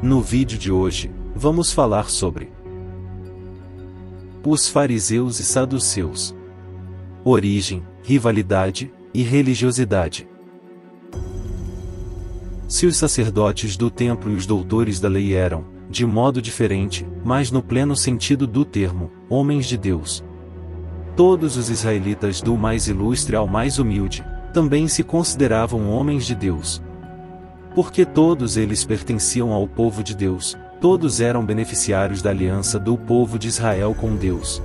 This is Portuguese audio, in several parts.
No vídeo de hoje, vamos falar sobre os fariseus e saduceus. Origem, rivalidade e religiosidade. Se os sacerdotes do templo e os doutores da lei eram, de modo diferente, mas no pleno sentido do termo, homens de Deus, todos os israelitas do mais ilustre ao mais humilde, também se consideravam homens de Deus. Porque todos eles pertenciam ao povo de Deus, todos eram beneficiários da aliança do povo de Israel com Deus.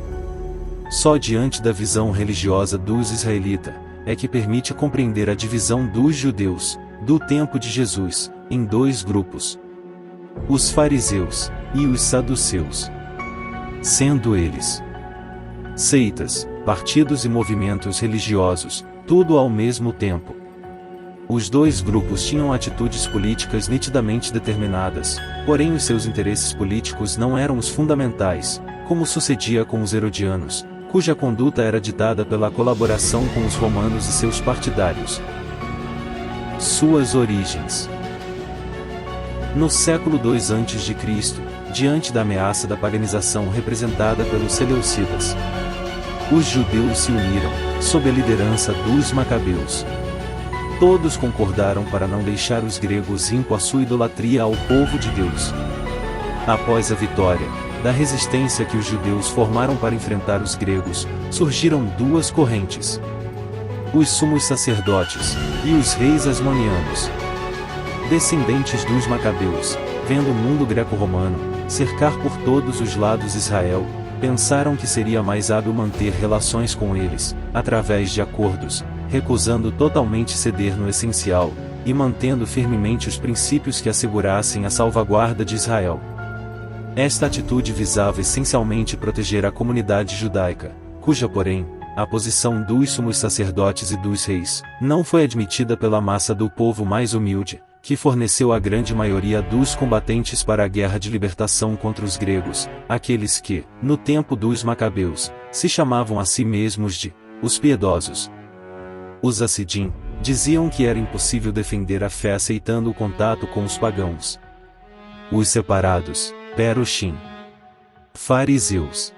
Só diante da visão religiosa dos israelitas, é que permite compreender a divisão dos judeus, do tempo de Jesus, em dois grupos: os fariseus e os saduceus. Sendo eles seitas, partidos e movimentos religiosos, tudo ao mesmo tempo. Os dois grupos tinham atitudes políticas nitidamente determinadas, porém os seus interesses políticos não eram os fundamentais, como sucedia com os herodianos, cuja conduta era ditada pela colaboração com os romanos e seus partidários. Suas origens. No século II a.C., diante da ameaça da paganização representada pelos seleucidas, os judeus se uniram, sob a liderança dos macabeus. Todos concordaram para não deixar os gregos impor a sua idolatria ao povo de Deus. Após a vitória da resistência que os judeus formaram para enfrentar os gregos, surgiram duas correntes: os sumos sacerdotes e os reis asmonianos. Descendentes dos macabeus, vendo o mundo greco-romano cercar por todos os lados Israel, pensaram que seria mais hábil manter relações com eles, através de acordos, recusando totalmente ceder no essencial, e mantendo firmemente os princípios que assegurassem a salvaguarda de Israel. Esta atitude visava essencialmente proteger a comunidade judaica, cuja, porém, a posição dos sumos sacerdotes e dos reis, não foi admitida pela massa do povo mais humilde, que forneceu a grande maioria dos combatentes para a guerra de libertação contra os gregos, aqueles que, no tempo dos macabeus, se chamavam a si mesmos de os piedosos. Os Hassidim diziam que era impossível defender a fé aceitando o contato com os pagãos. Os separados, Perushim, fariseus.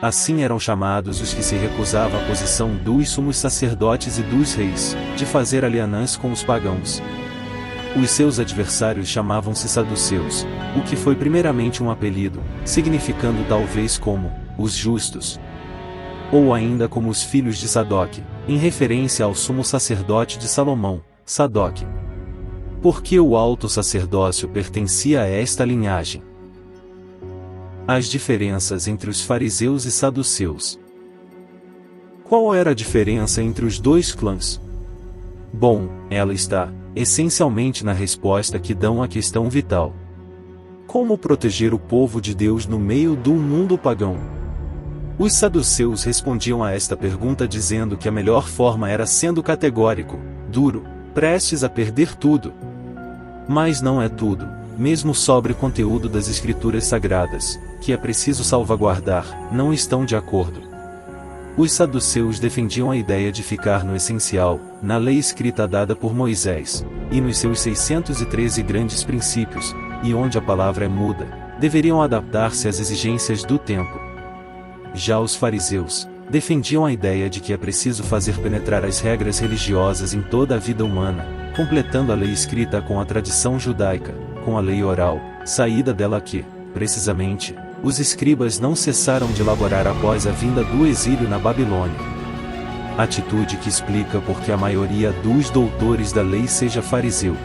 Assim eram chamados os que se recusavam à posição dos sumos sacerdotes e dos reis, de fazer alianças com os pagãos. Os seus adversários chamavam-se saduceus, o que foi primeiramente um apelido, significando talvez como os justos, ou ainda como os filhos de Sadoc, em referência ao sumo sacerdote de Salomão, Sadoc. Porque o alto sacerdócio pertencia a esta linhagem. As diferenças entre os fariseus e saduceus. Qual era a diferença entre os dois clãs? Bom, ela está, essencialmente na resposta que dão à questão vital: como proteger o povo de Deus no meio do mundo pagão? Os saduceus respondiam a esta pergunta dizendo que a melhor forma era sendo categórico, duro, prestes a perder tudo. Mas não é tudo, mesmo sobre o conteúdo das escrituras sagradas, que é preciso salvaguardar, não estão de acordo. Os saduceus defendiam a ideia de ficar no essencial, na lei escrita dada por Moisés, e nos seus 613 grandes princípios, e onde a palavra é muda, deveriam adaptar-se às exigências do tempo. Já os fariseus defendiam a ideia de que é preciso fazer penetrar as regras religiosas em toda a vida humana, completando a lei escrita com a tradição judaica, com a lei oral, saída dela que, precisamente, os escribas não cessaram de elaborar após a vinda do exílio na Babilônia. Atitude que explica por que a maioria dos doutores da lei seja fariseu.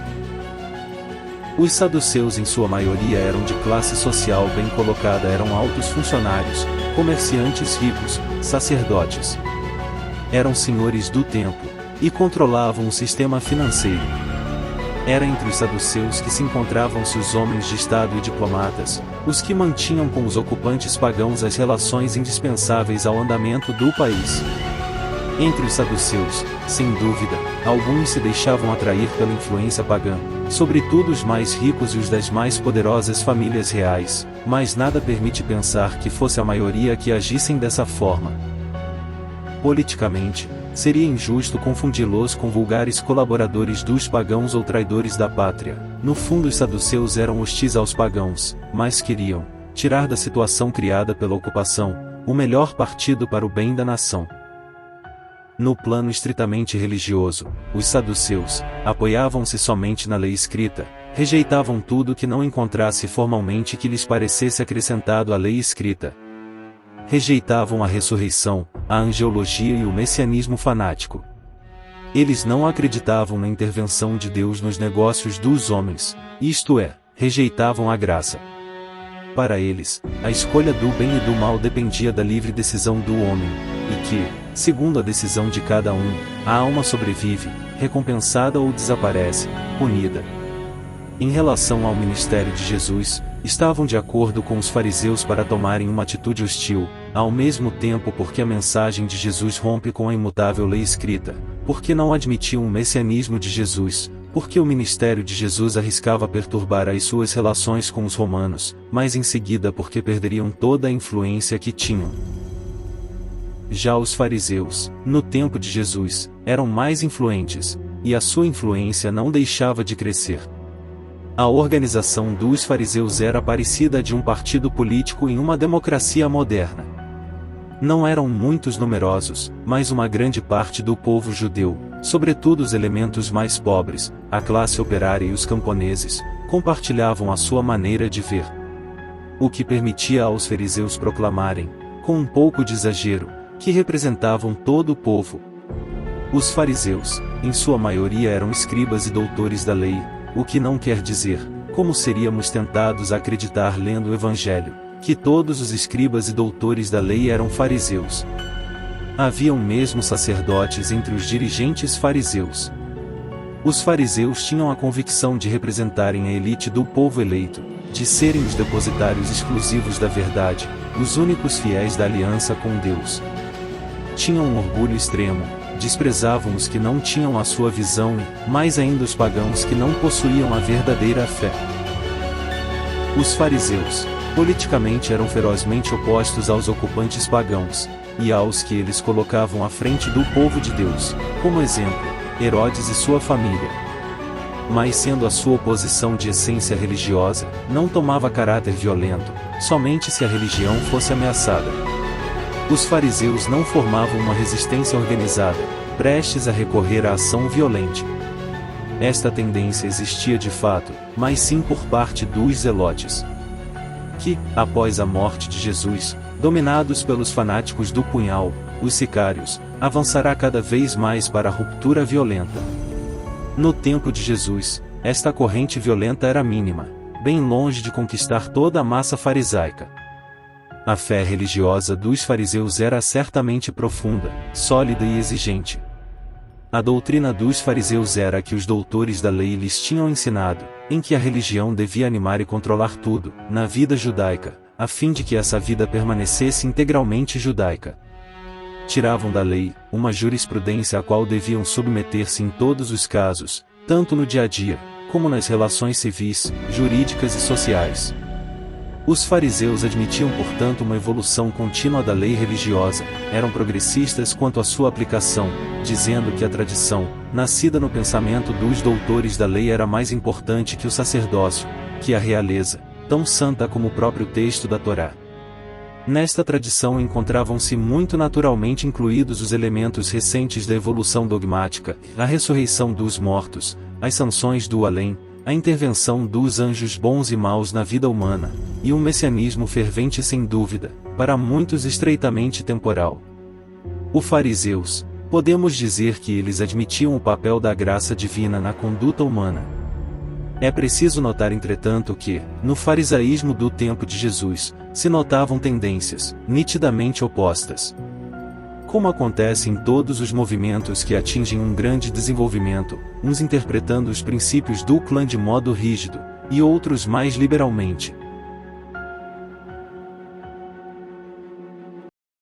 Os saduceus em sua maioria eram de classe social bem colocada, eram altos funcionários, comerciantes ricos, sacerdotes. Eram senhores do templo, e controlavam o sistema financeiro. Era entre os saduceus que se encontravam-se os homens de estado e diplomatas, os que mantinham com os ocupantes pagãos as relações indispensáveis ao andamento do país. Entre os saduceus, sem dúvida, alguns se deixavam atrair pela influência pagã, sobretudo os mais ricos e os das mais poderosas famílias reais, mas nada permite pensar que fosse a maioria que agissem dessa forma. politicamente, seria injusto confundi-los com vulgares colaboradores dos pagãos ou traidores da pátria. No fundo, os saduceus eram hostis aos pagãos, mas queriam tirar da situação criada pela ocupação o melhor partido para o bem da nação. No plano estritamente religioso, os saduceus apoiavam-se somente na lei escrita, rejeitavam tudo que não encontrasse formalmente que lhes parecesse acrescentado à lei escrita. Rejeitavam a ressurreição, a angeologia e o messianismo fanático. Eles não acreditavam na intervenção de Deus nos negócios dos homens, isto é, rejeitavam a graça. Para eles, a escolha do bem e do mal dependia da livre decisão do homem, e que, segundo a decisão de cada um, a alma sobrevive, recompensada ou desaparece, punida. Em relação ao ministério de Jesus, estavam de acordo com os fariseus para tomarem uma atitude hostil, ao mesmo tempo porque a mensagem de Jesus rompe com a imutável lei escrita, porque não admitiam o messianismo de Jesus, porque o ministério de Jesus arriscava perturbar as suas relações com os romanos, mas em seguida porque perderiam toda a influência que tinham. Já os fariseus, no tempo de Jesus, eram mais influentes, e a sua influência não deixava de crescer. A organização dos fariseus era parecida à de um partido político em uma democracia moderna. Não eram muitos numerosos, mas uma grande parte do povo judeu, sobretudo os elementos mais pobres, a classe operária e os camponeses, compartilhavam a sua maneira de ver. O que permitia aos fariseus proclamarem, com um pouco de exagero, que representavam todo o povo. Os fariseus, em sua maioria, eram escribas e doutores da lei, o que não quer dizer, como seríamos tentados a acreditar lendo o Evangelho, que todos os escribas e doutores da lei eram fariseus. Haviam mesmo sacerdotes entre os dirigentes fariseus. Os fariseus tinham a convicção de representarem a elite do povo eleito, de serem os depositários exclusivos da verdade, os únicos fiéis da aliança com Deus. Tinham um orgulho extremo, desprezavam os que não tinham a sua visão e, mais ainda, os pagãos que não possuíam a verdadeira fé. Os fariseus, politicamente, eram ferozmente opostos aos ocupantes pagãos, e aos que eles colocavam à frente do povo de Deus, como exemplo, Herodes e sua família. Mas sendo a sua oposição de essência religiosa, não tomava caráter violento, somente se a religião fosse ameaçada. Os fariseus não formavam uma resistência organizada, prestes a recorrer à ação violenta. Esta tendência existia de fato, mas sim por parte dos zelotes, que, após a morte de Jesus, dominados pelos fanáticos do punhal, os sicários, avançará cada vez mais para a ruptura violenta. No tempo de Jesus, esta corrente violenta era mínima, bem longe de conquistar toda a massa farisaica. A fé religiosa dos fariseus era certamente profunda, sólida e exigente. A doutrina dos fariseus era a que os doutores da lei lhes tinham ensinado, em que a religião devia animar e controlar tudo, na vida judaica, a fim de que essa vida permanecesse integralmente judaica. Tiravam da lei uma jurisprudência à qual deviam submeter-se em todos os casos, tanto no dia a dia, como nas relações civis, jurídicas e sociais. Os fariseus admitiam, portanto, uma evolução contínua da lei religiosa, eram progressistas quanto à sua aplicação, dizendo que a tradição, nascida no pensamento dos doutores da lei, era mais importante que o sacerdócio, que a realeza, tão santa como o próprio texto da Torá. Nesta tradição encontravam-se muito naturalmente incluídos os elementos recentes da evolução dogmática, a ressurreição dos mortos, as sanções do além, a intervenção dos anjos bons e maus na vida humana, e um messianismo fervente sem dúvida, para muitos estreitamente temporal. Os fariseus, podemos dizer que eles admitiam o papel da graça divina na conduta humana. É preciso notar, entretanto, que, no farisaísmo do tempo de Jesus, se notavam tendências, nitidamente opostas. Como acontece em todos os movimentos que atingem um grande desenvolvimento, uns interpretando os princípios do clã de modo rígido, e outros mais liberalmente,